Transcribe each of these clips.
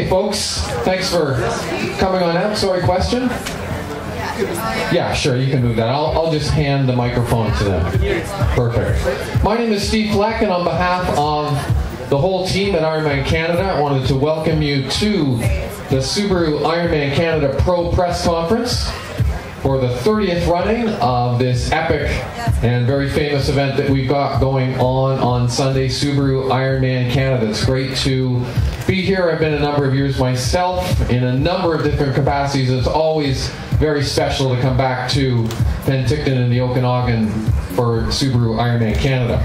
folks, thanks for coming on out. Sorry, question? Yeah, sure, you can move that. I'll just hand the microphone to them. Perfect. My name is Steve Fleck, and on behalf of the whole team at Ironman Canada, I wanted to welcome you to the Subaru Ironman Canada Pro Press Conference for the 30th running of this epic and very famous event that we've got going on Sunday, Subaru Ironman Canada. It's great to be here. I've been a number of years myself in a number of different capacities. It's always very special to come back to Penticton in the Okanagan for Subaru Ironman Canada.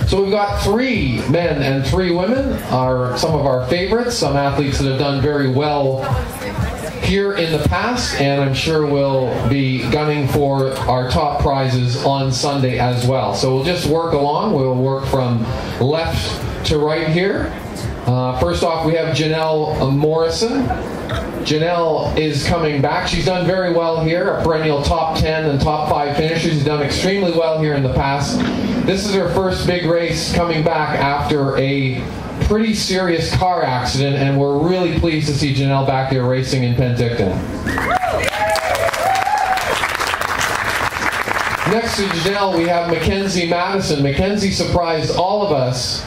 So we've got 3 men and 3 women, are some of our favorites, some athletes that have done very well here in the past, and I'm sure we'll be gunning for our top prizes on Sunday as well. So we'll just work along. We'll work from left to right here. First off, we have Janelle Morrison. Janelle is coming back. She's done very well here, a perennial top 10 and top 5 finisher. She's done extremely well here in the past. This is her first big race coming back after a pretty serious car accident, and we're really pleased to see Janelle back here racing in Penticton. Next to Janelle, we have Mackenzie Madison. Mackenzie surprised all of us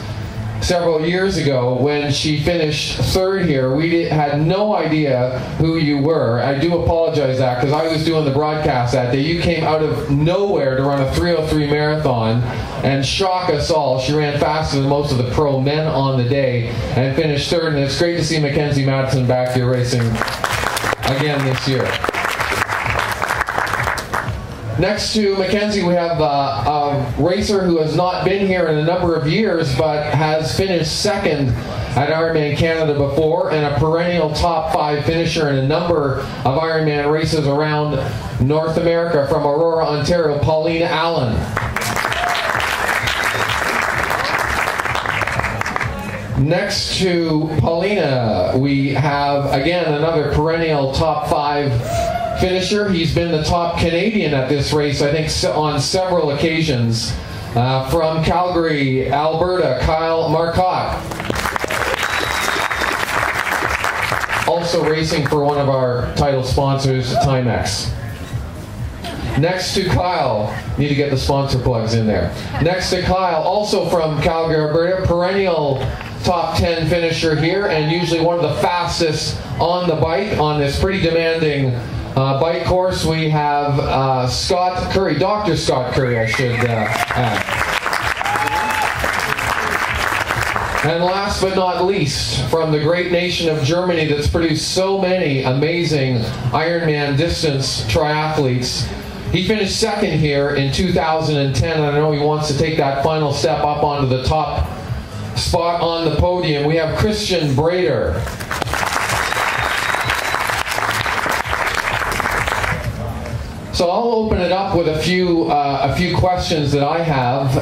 several years ago when she finished 3rd here. We had no idea who you were. I do apologize that because I was doing the broadcast that day. You came out of nowhere to run a 3:03 marathon and shock us all. She ran faster than most of the pro men on the day and finished 3rd, and it's great to see Mackenzie Madison back here racing again this year. Next to Mackenzie, we have a racer who has not been here in a number of years, but has finished 2nd at Ironman Canada before, and a perennial top 5 finisher in a number of Ironman races around North America. From Aurora, Ontario, Paolina, Allan. Next to Paolina, we have, again, another perennial top 5 finisher. He's been the top Canadian at this race, I think, on several occasions. From Calgary, Alberta, Kyle Marcotte. Also racing for one of our title sponsors, Timex. Next to Kyle, need to get the sponsor plugs in there. Next to Kyle, also from Calgary, Alberta, perennial top 10 finisher here, and usually one of the fastest on the bike on this pretty demanding bike course. We have Scott Curry, Dr. Scott Curry, I should add. And last but not least, from the great nation of Germany that's produced so many amazing Ironman distance triathletes, he finished 2nd here in 2010, and I know he wants to take that final step up onto the top spot on the podium. We have Christian Brader. So I'll open it up with a few questions that I have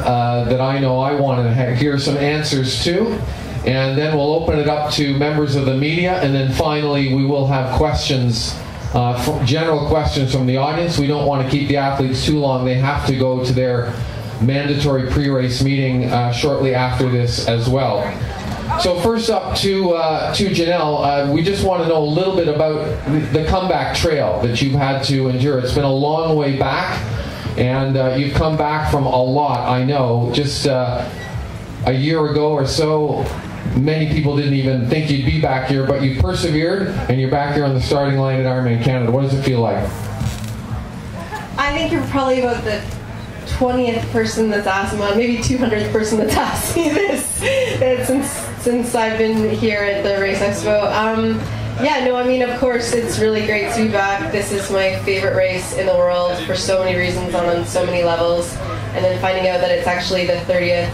that I know I want to hear some answers to, and then we'll open it up to members of the media, and then finally we will have questions, general questions from the audience. We don't want to keep the athletes too long. They have to go to their mandatory pre-race meeting shortly after this as well. So first up to Janelle, we just want to know a little bit about the comeback trail that you've had to endure. It's been a long way back, and you've come back from a lot, I know. Just a year ago or so, many people didn't even think you'd be back here, but you persevered, and you're back here on the starting line at Ironman Canada. What does it feel like? I think you're probably about the 20th person that's asked me, maybe 200th person that's asked me this since I've been here at the Race Expo. Yeah, no, I mean, of course, it's really great to be back. This is my favorite race in the world for so many reasons, on so many levels. And then finding out that it's actually the 30th,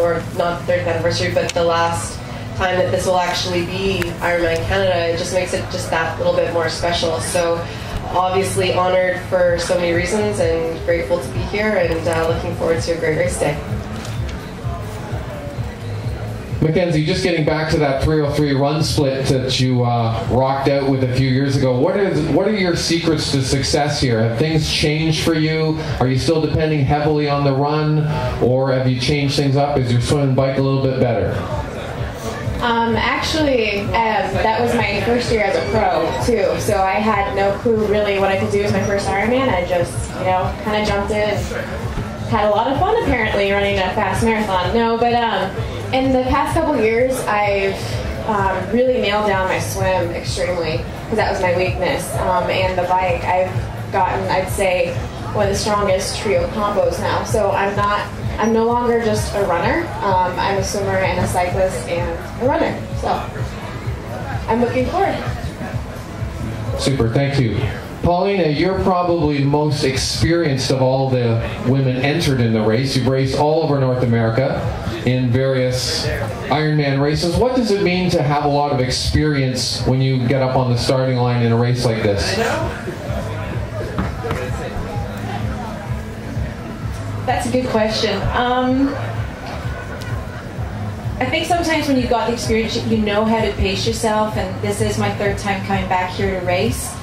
or not the 30th anniversary, but the last time that this will actually be Ironman Canada, it just makes it just that little bit more special. So obviously honored for so many reasons, and grateful to be here, and looking forward to a great race day. Mackenzie, just getting back to that 303 run split that you rocked out with a few years ago, what are your secrets to success here? Have things changed for you? Are you still depending heavily on the run, or have you changed things up? Is your swim and bike a little bit better? Actually, that was my first year as a pro, too. So I had no clue really what I could do as my first Ironman. I just, kind of jumped in and had a lot of fun, apparently, running a fast marathon. No, but in the past couple years, I've really nailed down my swim extremely, because that was my weakness. And the bike, I've gotten, I'd say, one of the strongest trio combos now. So I'm no longer just a runner. I'm a swimmer and a cyclist and a runner. So I'm looking forward. Super, thank you. Paolina, you're probably the most experienced of all the women entered in the race. You've raced all over North America in various Ironman races. What does it mean to have a lot of experience when you get up on the starting line in a race like this? That's a good question. I think sometimes when you've got the experience, you know how to pace yourself, and this is my third time coming back here to race.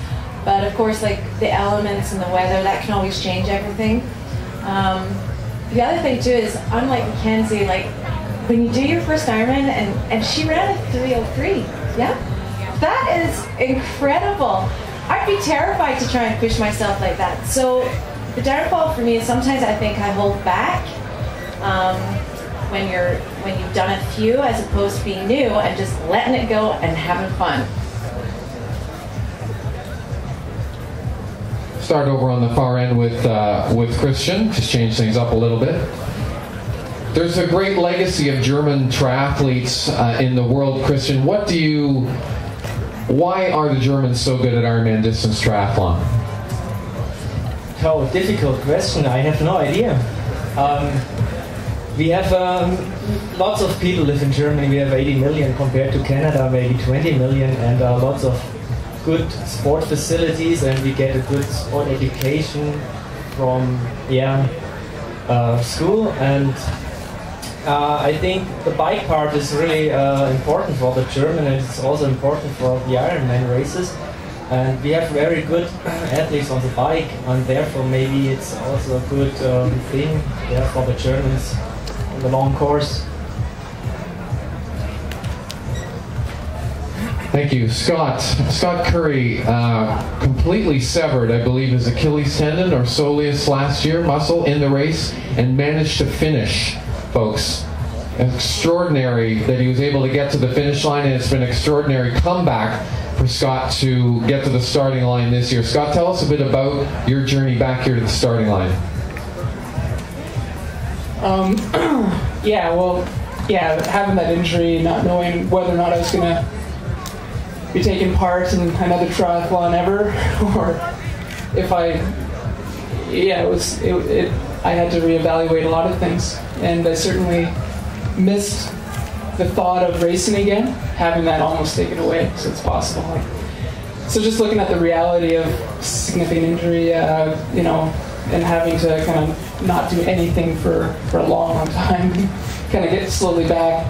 But of course, like the elements and the weather, that can always change everything. The other thing too is, unlike Mackenzie, like when you do your first Ironman, and she ran a 3:03, yeah? That is incredible. I'd be terrified to try and push myself like that. So the downfall for me is sometimes I think I hold back when you've done a few, as opposed to being new and just letting it go and having fun. Start over on the far end with Christan, just change things up a little bit. There's a great legacy of German triathletes in the world, Christan. Why are the Germans so good at Ironman distance triathlon? Oh, difficult question. I have no idea. We have lots of people live in Germany. We have 80 million compared to Canada, maybe 20 million, and lots of good sport facilities, and we get a good sport education from school. And I think the bike part is really important for the German, and it's also important for the Ironman races. And we have very good athletes on the bike, and therefore maybe it's also a good thing for the Germans on the long course. Thank you. Scott Curry completely severed, I believe, his Achilles tendon or soleus last year, muscle, in the race, and managed to finish, folks. Extraordinary that he was able to get to the finish line, and it's been an extraordinary comeback for Scott to get to the starting line this year. Scott, tell us a bit about your journey back here to the starting line. Having that injury, not knowing whether or not I was going to be taking part in another triathlon ever, or if I had to reevaluate a lot of things, and I certainly missed the thought of racing again, having that almost taken away, so it's possible. So just looking at the reality of significant injury, and having to kind of not do anything for a long time, kind of get slowly back.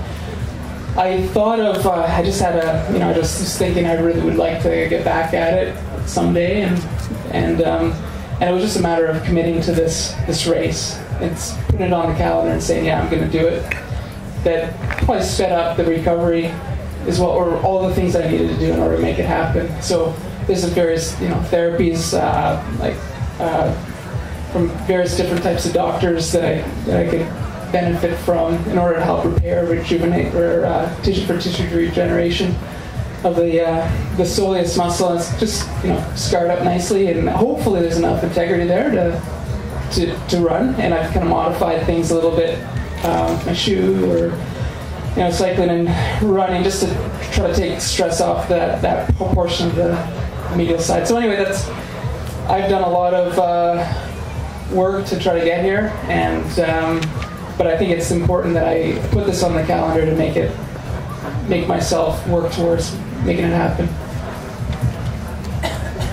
I thought of, I just was thinking I really would like to get back at it someday, and it was just a matter of committing to this race. It's putting it on the calendar and saying, yeah, I'm going to do it. That probably sped up the recovery or all the things that I needed to do in order to make it happen. So there's various, therapies, from various different types of doctors that I could benefit from in order to help repair, rejuvenate, or tissue regeneration of the soleus muscle. It's just scarred up nicely, and hopefully there's enough integrity there to run. And I've kind of modified things a little bit, my shoe, or cycling and running, just to try to take stress off that portion of the medial side. So anyway, I've done a lot of work to try to get here, and but I think it's important that I put this on the calendar to make myself work towards making it happen.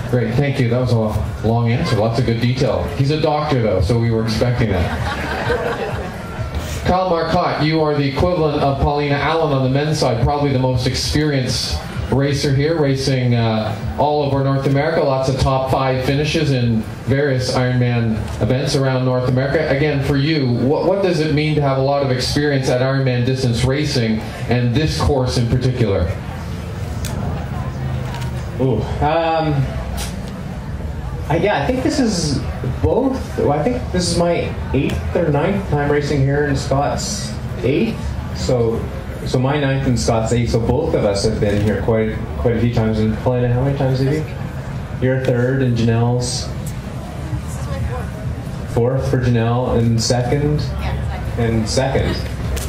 Great, thank you. That was a long answer, lots of good detail. He's a doctor though, so we were expecting that. Kyle Marcotte, you are the equivalent of Paolina Allan on the men's side, probably the most experienced racer here, racing all over North America. Lots of top 5 finishes in various Ironman events around North America. Again, for you, what does it mean to have a lot of experience at Ironman distance racing and this course in particular? Yeah, I think this is both. Well, I think this is my 8th or 9th time racing here in Scott's 8th. So my 9th and Scott's 8th. So both of us have been here quite a few times. And Paolina, how many times have you? You're 3rd, and Janelle's 4th for Janelle, and 2nd, and 2nd.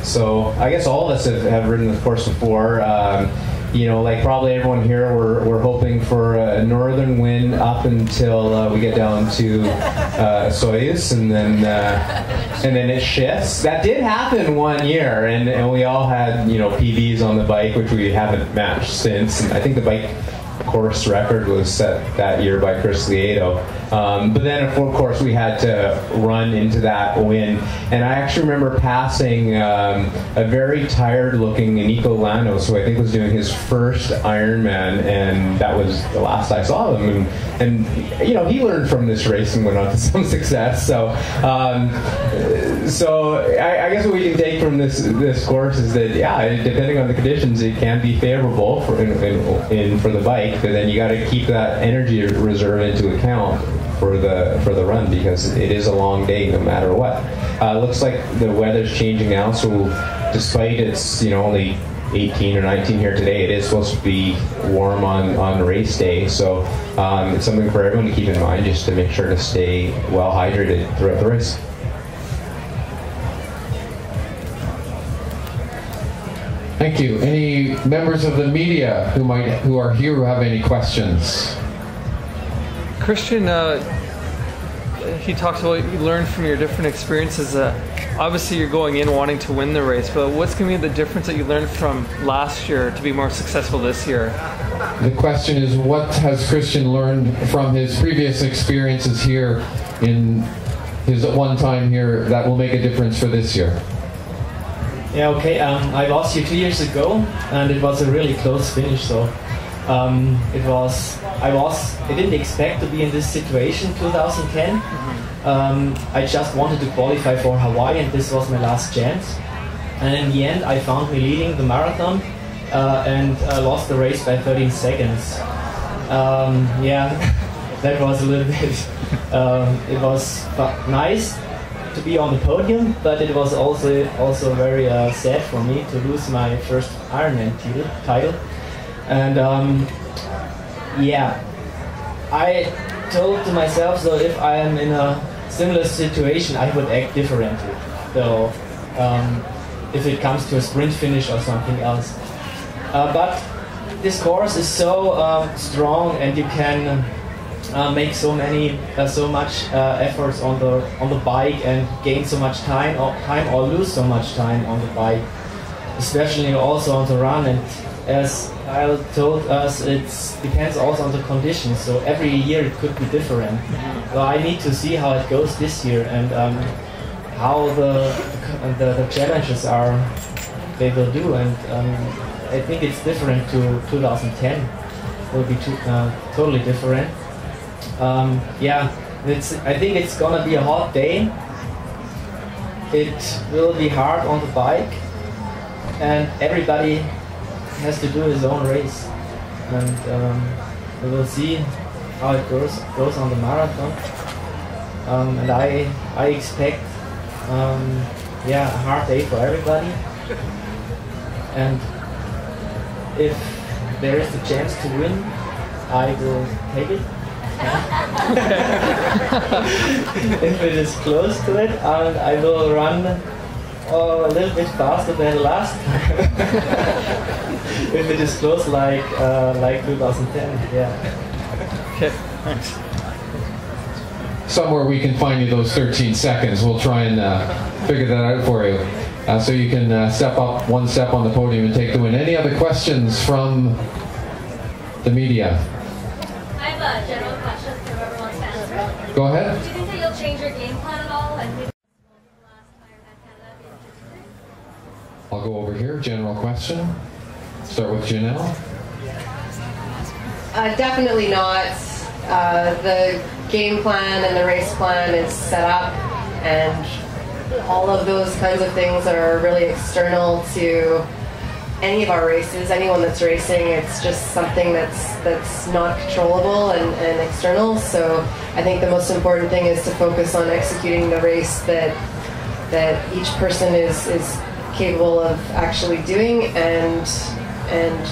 So I guess all of us have ridden the course before. You know, like probably everyone here, we're hoping for a northern wind up until we get down to Soyuz, and then it shifts. That did happen one year, and we all had, you know, PBs on the bike, which we haven't matched since. And I think the bike course record was set that year by Chris Lieto. But then, of course, we had to run into that wind. And I actually remember passing a very tired-looking Nico Lanos, who I think was doing his first Ironman, and that was the last I saw him. And you know, he learned from this race and went on to some success. So, I guess what we can take from this course is that, yeah, depending on the conditions, it can be favorable for the bike, but then you got to keep that energy reserve into account for the run, because it is a long day no matter what. Looks like the weather's changing now, so despite it's, you know, only 18 or 19 here today, it is supposed to be warm on race day. So it's something for everyone to keep in mind, just to make sure to stay well hydrated throughout the race. Thank you. Any members of the media who are here who have any questions? Christian, he talks about what you learned from your different experiences. Obviously, you're going in wanting to win the race, but what's going to be the difference that you learned from last year to be more successful this year? The question is, what has Christian learned from his previous experiences here in his one time here that will make a difference for this year? Yeah, okay. I lost you 2 years ago, and it was a really close finish. So I didn't expect to be in this situation 2010. I just wanted to qualify for Hawaii, and this was my last chance. And in the end, I found me leading the marathon and lost the race by 13 seconds. Yeah, that was a little bit. It was nice to be on the podium, but it was also very sad for me to lose my first Ironman title. And yeah, I told to myself, so if I am in a similar situation, I would act differently. So if it comes to a sprint finish or something else. But this course is so strong, and you can make so much efforts on the bike and gain so much time or lose so much time on the bike, especially also on the run. And as Al told us, it depends also on the conditions. So every year it could be different. So I need to see how it goes this year, and how the challenges they will do. And I think it's different to 2010. It will be totally different. Yeah, I think it's gonna be a hot day. It will be hard on the bike, and everybody has to do his own race, and we will see how it goes on the marathon. And I expect yeah, a hard day for everybody, and if there is a chance to win, I will take it. If it is close to it, I will run a little bit faster than last time. If it is close like 2010, yeah. Okay, thanks. Somewhere we can find you those 13 seconds. We'll try and figure that out for you. So you can step up one step on the podium and take the win. Any other questions from the media? I have a general question for whoever wants to answer. Go ahead. Do you think that you'll change your game plan at all? And maybe the last Ironman Canada in history? I'll go over here. General question. Start with Janelle. Definitely not. The game plan and the race plan is set up, and all of those kinds of things are really external to any of our races. Anyone that's racing, it's just something that's not controllable and external. So I think the most important thing is to focus on executing the race that each person is capable of actually doing, and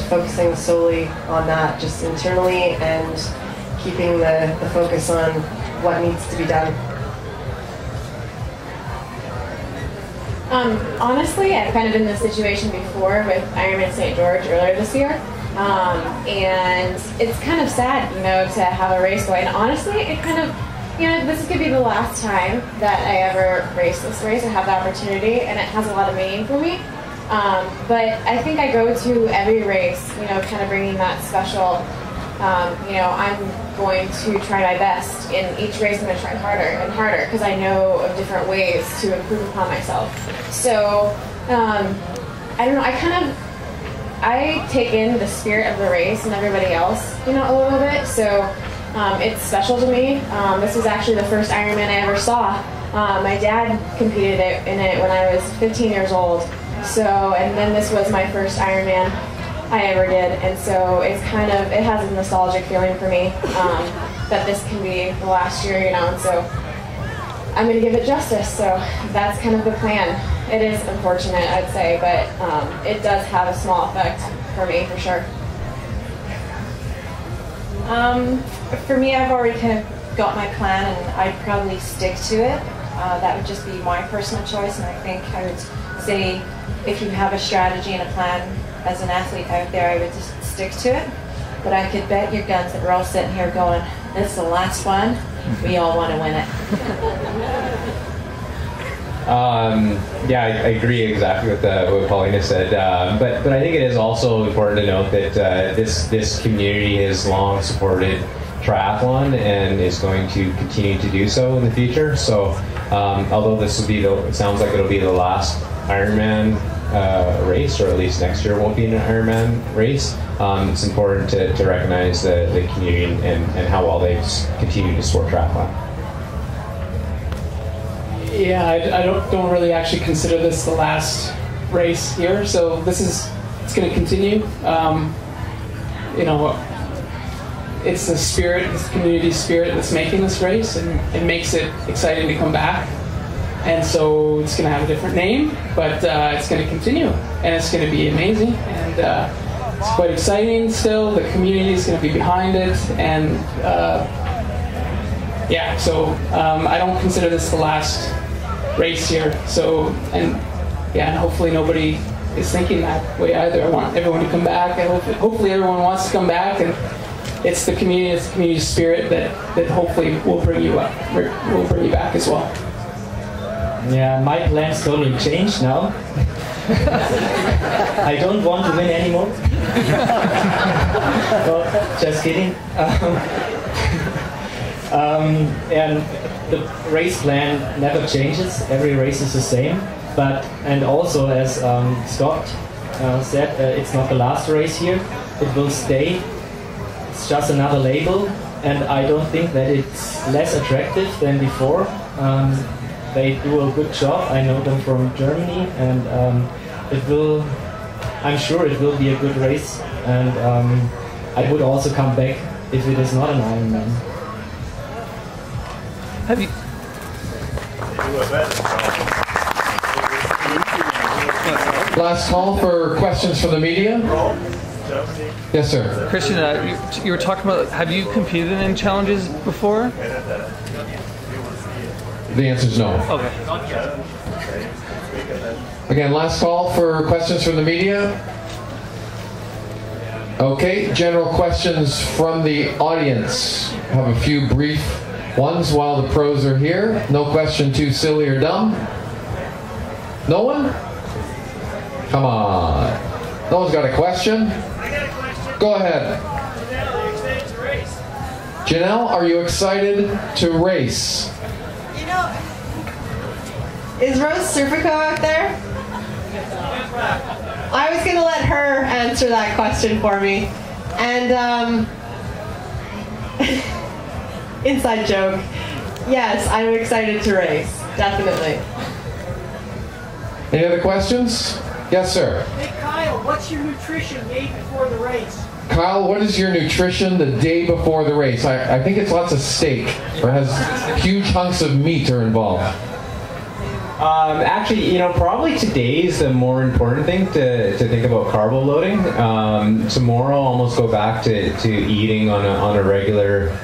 focusing solely on that, just internally, and keeping the focus on what needs to be done. Honestly, I've kind of been in this situation before with Ironman St. George earlier this year. And it's kind of sad, to have a race going. Honestly, it kind of, this could be the last time that I ever race this race or have the opportunity, and it has a lot of meaning for me. But I think I go to every race, kind of bringing that special, I'm going to try my best. In each race, I'm going to try harder and harder, because I know of different ways to improve upon myself. So, I don't know, I take in the spirit of the race and everybody else, a little bit. So, it's special to me. This was actually the first Ironman I ever saw. My dad competed in it when I was 15 years old. So, and then this was my first Ironman I ever did, and so it has a nostalgic feeling for me that this can be the last year, and so I'm going to give it justice. So that's kind of the plan. It is unfortunate, I'd say, but it does have a small effect for me, for sure. For me, I've already kind of got my plan, and I'd probably stick to it. That would just be my personal choice, and I think I would say if you have a strategy and a plan as an athlete out there, I would just stick to it. But I could bet your guns that we're all sitting here going, this is the last one. We all want to win it. Yeah, I agree exactly with what Paolina said. But I think it is also important to note that this community has long supported triathlon and is going to continue to do so in the future. So although this will be it sounds like it'll be the last Ironman race, or at least next year won't be an Ironman race, it's important to recognize the community and how well they continue to support triathlon. Yeah, I don't really actually consider this the last race here, so it's going to continue. It's the spirit, it's the community spirit that's making this race, and it makes it exciting to come back. And so it's going to have a different name, but it's going to continue, and it's going to be amazing, and it's quite exciting still. The community is going to be behind it, and I don't consider this the last race here. So, and hopefully nobody is thinking that way either. I want everyone to come back, and hopefully everyone wants to come back, and it's the community spirit that hopefully will bring you up, will bring you back as well. Yeah, my plans totally changed now. I don't want to win anymore. No, just kidding. And the race plan never changes. Every race is the same. And also, as Scott said, it's not the last race here. It will stay. It's just another label, and I don't think that it's less attractive than before. They do a good job. I know them from Germany, and I'm sure it will be a good race, and I would also come back if it is not an Ironman. Have you? Last call for questions from the media. Yes, sir. Christian, you were talking about, have you competed in challenges before? The answer is no. Okay. Again, last call for questions from the media. Okay, general questions from the audience. I have a few brief ones while the pros are here. No question too silly or dumb. No one? Come on. No one's got a question? I got a question. Go ahead. Janelle, are you excited to race? Janelle, are you excited to race? Is Rose Serpico out there? I was going to let her answer that question for me. And Inside joke. Yes, I'm excited to race. Definitely. Any other questions? Yes, sir. Hey, Kyle, what's your nutrition day before the race? Kyle, what is your nutrition the day before the race? I think it's lots of steak, or has huge hunks of meat are involved. Actually, probably today's the more important thing to think about carbo loading. Tomorrow, I'll almost go back to eating on a regular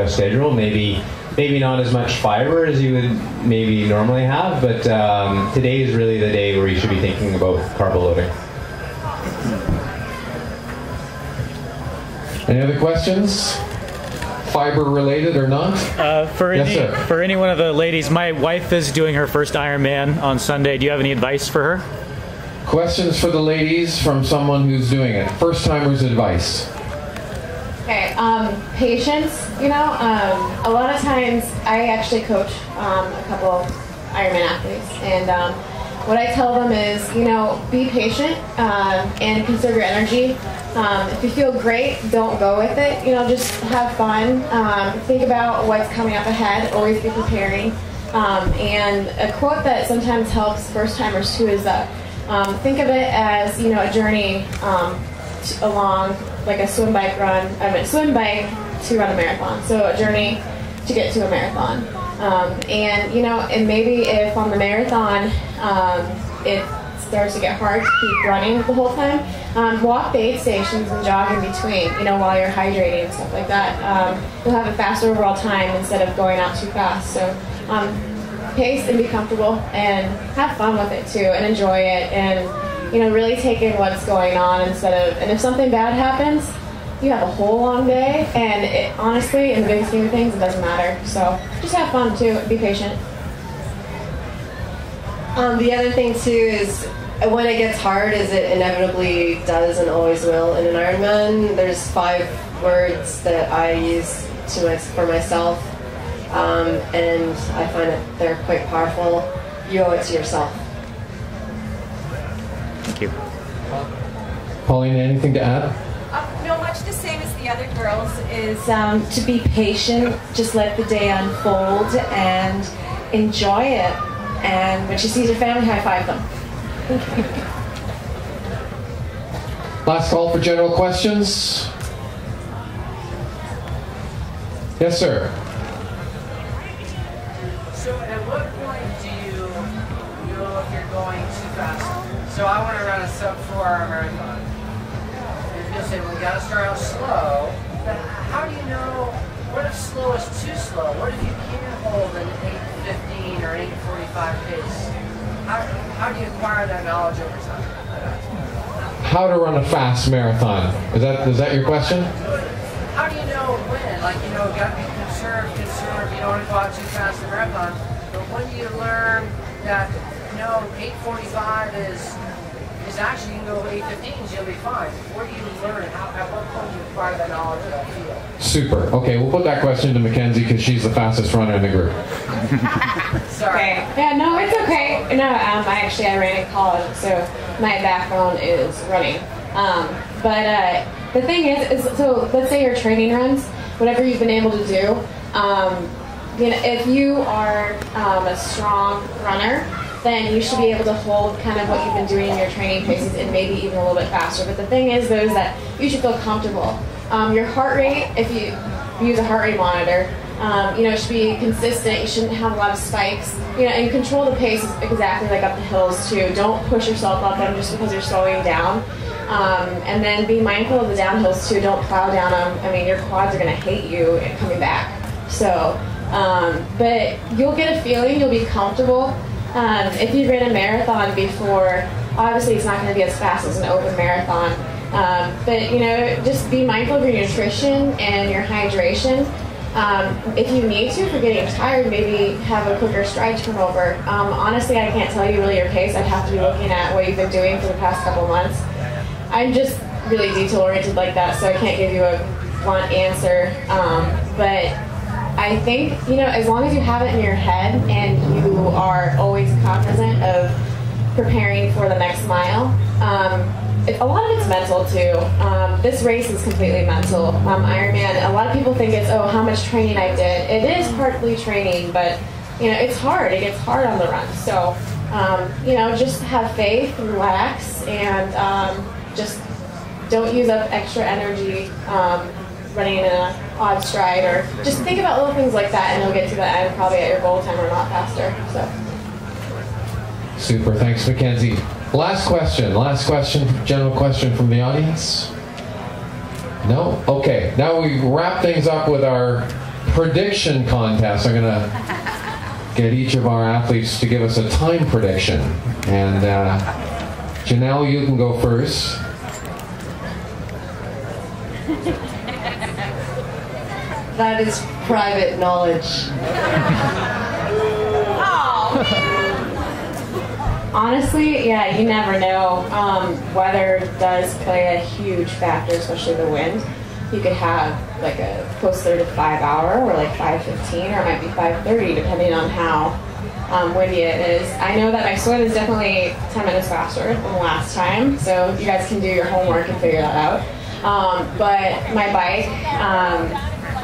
schedule. Maybe not as much fiber as you would maybe normally have, but today is really the day where you should be thinking about carbo loading. Any other questions? Fiber related or not? For Yes, any one of the ladies, my wife is doing her first Ironman on Sunday. Do you have any advice for her? Questions for the ladies from someone who's doing it. First timers advice. Okay, patience, a lot of times I actually coach a couple Ironman athletes, and what I tell them is, be patient and conserve your energy. If you feel great, don't go with it. Just have fun. Think about what's coming up ahead. Always be preparing. And a quote that sometimes helps first timers too is that think of it as a journey along like a swim bike to run a marathon. So a journey to get to a marathon. And maybe if on the marathon it starts to get hard to keep running the whole time, walk the aid stations and jog in between, while you're hydrating and stuff like that. You'll have a faster overall time instead of going out too fast. So pace and be comfortable and have fun with it too and enjoy it and, really take in what's going on and if something bad happens, you have a whole long day, and honestly, in the big scheme of things, it doesn't matter. So just have fun too, be patient. The other thing too is when it gets hard, as it inevitably does and always will in an Ironman, there's 5 words that I use for myself, and I find that they're quite powerful. You owe it to yourself. Thank you. Paolina, anything to add? No, much the same as the other girls is to be patient, just let the day unfold and enjoy it. And when she sees her family, high five them. Last call for general questions. Yes, sir. So at what point do you know if you're going too fast? So I want to run a sub-4-hour marathon. You'll say, well, we got to start out slow, but how do you know what if slow is too slow? What if you can't hold an 8:15 or 8:45 pace? How do you acquire that knowledge over time? How to run a fast marathon? Is that your question? How do you know when? Got to be conserved. You don't want to go out too fast in a marathon. But when do you learn that 8:45 is actually, you can go 8:15s, you'll be fine. Where do you learn? At what point do you acquire that knowledge of that field? Super. Okay, we'll put that question to Mackenzie because she's the fastest runner in the group. Sorry. Yeah, no, it's okay. No, I ran in college, so my background is running. But the thing is so let's say your training runs, whatever you've been able to do. If you are a strong runner, then you should be able to hold kind of what you've been doing in your training paces and maybe even a little bit faster. But the thing is, though, is that you should feel comfortable. Your heart rate, if you use a heart rate monitor, it should be consistent. You shouldn't have a lot of spikes. And control the pace exactly like up the hills, too. Don't push yourself up them just because you're slowing down. And then be mindful of the downhills, too. Don't plow down them. I mean, your quads are going to hate you coming back. So, but you'll get a feeling. You'll be comfortable. If you ran a marathon before, obviously it's not going to be as fast as an open marathon. But just be mindful of your nutrition and your hydration. If you need to, if you're getting tired, maybe have a quicker stride turnover. Honestly, I can't tell you really your pace. I'd have to be looking at what you've been doing for the past couple months. I'm just really detail-oriented like that, so I can't give you a blunt answer. But I think, as long as you have it in your head and you are always cognizant of preparing for the next mile, a lot of it's mental too. This race is completely mental. Ironman, a lot of people think it's, oh, how much training I did. It is partly training, but it's hard. It gets hard on the run. So, just have faith, relax, and just don't use up extra energy running in an odd stride, or just think about little things like that, and you'll get to the end probably at your goal time or not faster. So. Super. Thanks, Mackenzie. Last question, general question from the audience? No? Okay, now we wrap things up with our prediction contest. I'm going to get each of our athletes to give us a time prediction. And Janelle, you can go first. That is private knowledge. Honestly, yeah, you never know. Weather does play a huge factor, especially the wind. You could have like a closer to 5 hour or like 5:15, or it might be 5:30 depending on how windy it is. I know that my swim is definitely 10 minutes faster than the last time, so you guys can do your homework and figure that out. But my bike,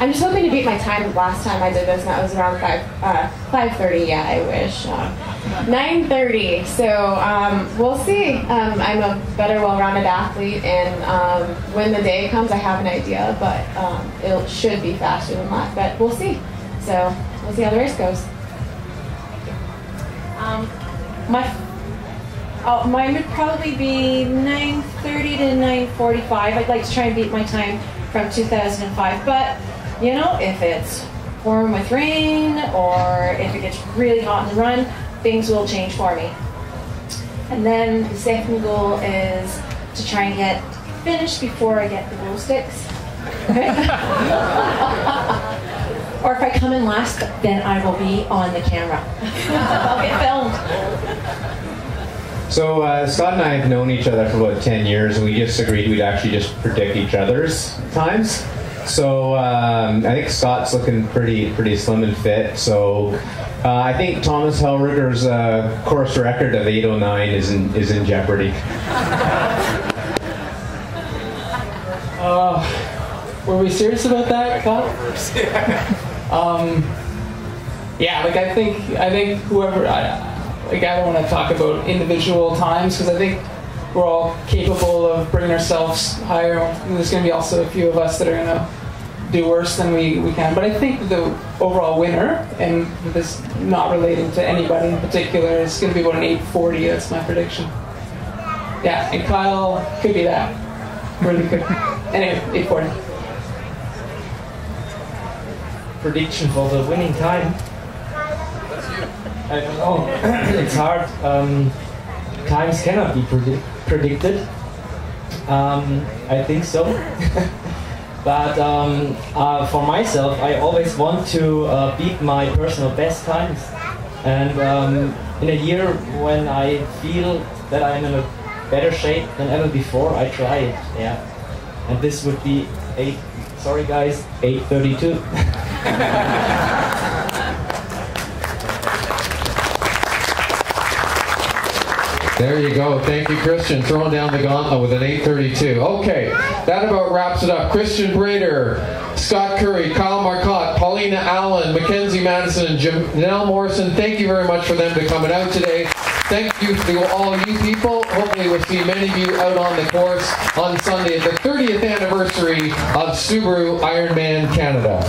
I'm just hoping to beat my time last time I did this, and that was around 5:30. Yeah, I wish. 9:30. So we'll see. I'm a better, well-rounded athlete, and when the day comes, I have an idea, but it should be faster than that. But we'll see. So we'll see how the race goes. Mine would probably be 9:30 to 9:45. I'd like to try and beat my time from 2005, but if it's pouring with rain or if it gets really hot in the run, things will change for me. And then the second goal is to try and get finished before I get the glow sticks. Or if I come in last, then I will be on the camera. I'll get filmed. So Scott and I have known each other for about 10 years, and we just agreed we'd actually just predict each other's times. So I think Scott's looking pretty slim and fit. So I think Thomas Hellriger's course record of 8:09 is in jeopardy. Were we serious about that, Scott? Yeah, like I think whoever. I don't want to talk about individual times, because I think we're all capable of bringing ourselves higher. There's going to be also a few of us that are going to do worse than we can. But I think the overall winner, and this not relating to anybody in particular, is going to be about an 8:40. That's my prediction. Yeah, and Kyle could be that. Really good. Anyway, 8:40. Prediction for the winning time. I don't know. It's hard. Times cannot be predicted. I think so. But for myself, I always want to beat my personal best times. And in a year when I feel that I'm in a better shape than ever before, I try it. Yeah. And this would be 8:32. There you go. Thank you, Christian. Throwing down the gauntlet with an 8:32. Okay, that about wraps it up. Christian Brader, Scott Curry, Kyle Marcotte, Paolina, Allan, Mackenzie, Madison, and Janelle Morrison. Thank you very much for them coming out today. Thank you to all of you people. Hopefully we'll see many of you out on the course on Sunday at the 30th anniversary of Subaru Ironman Canada.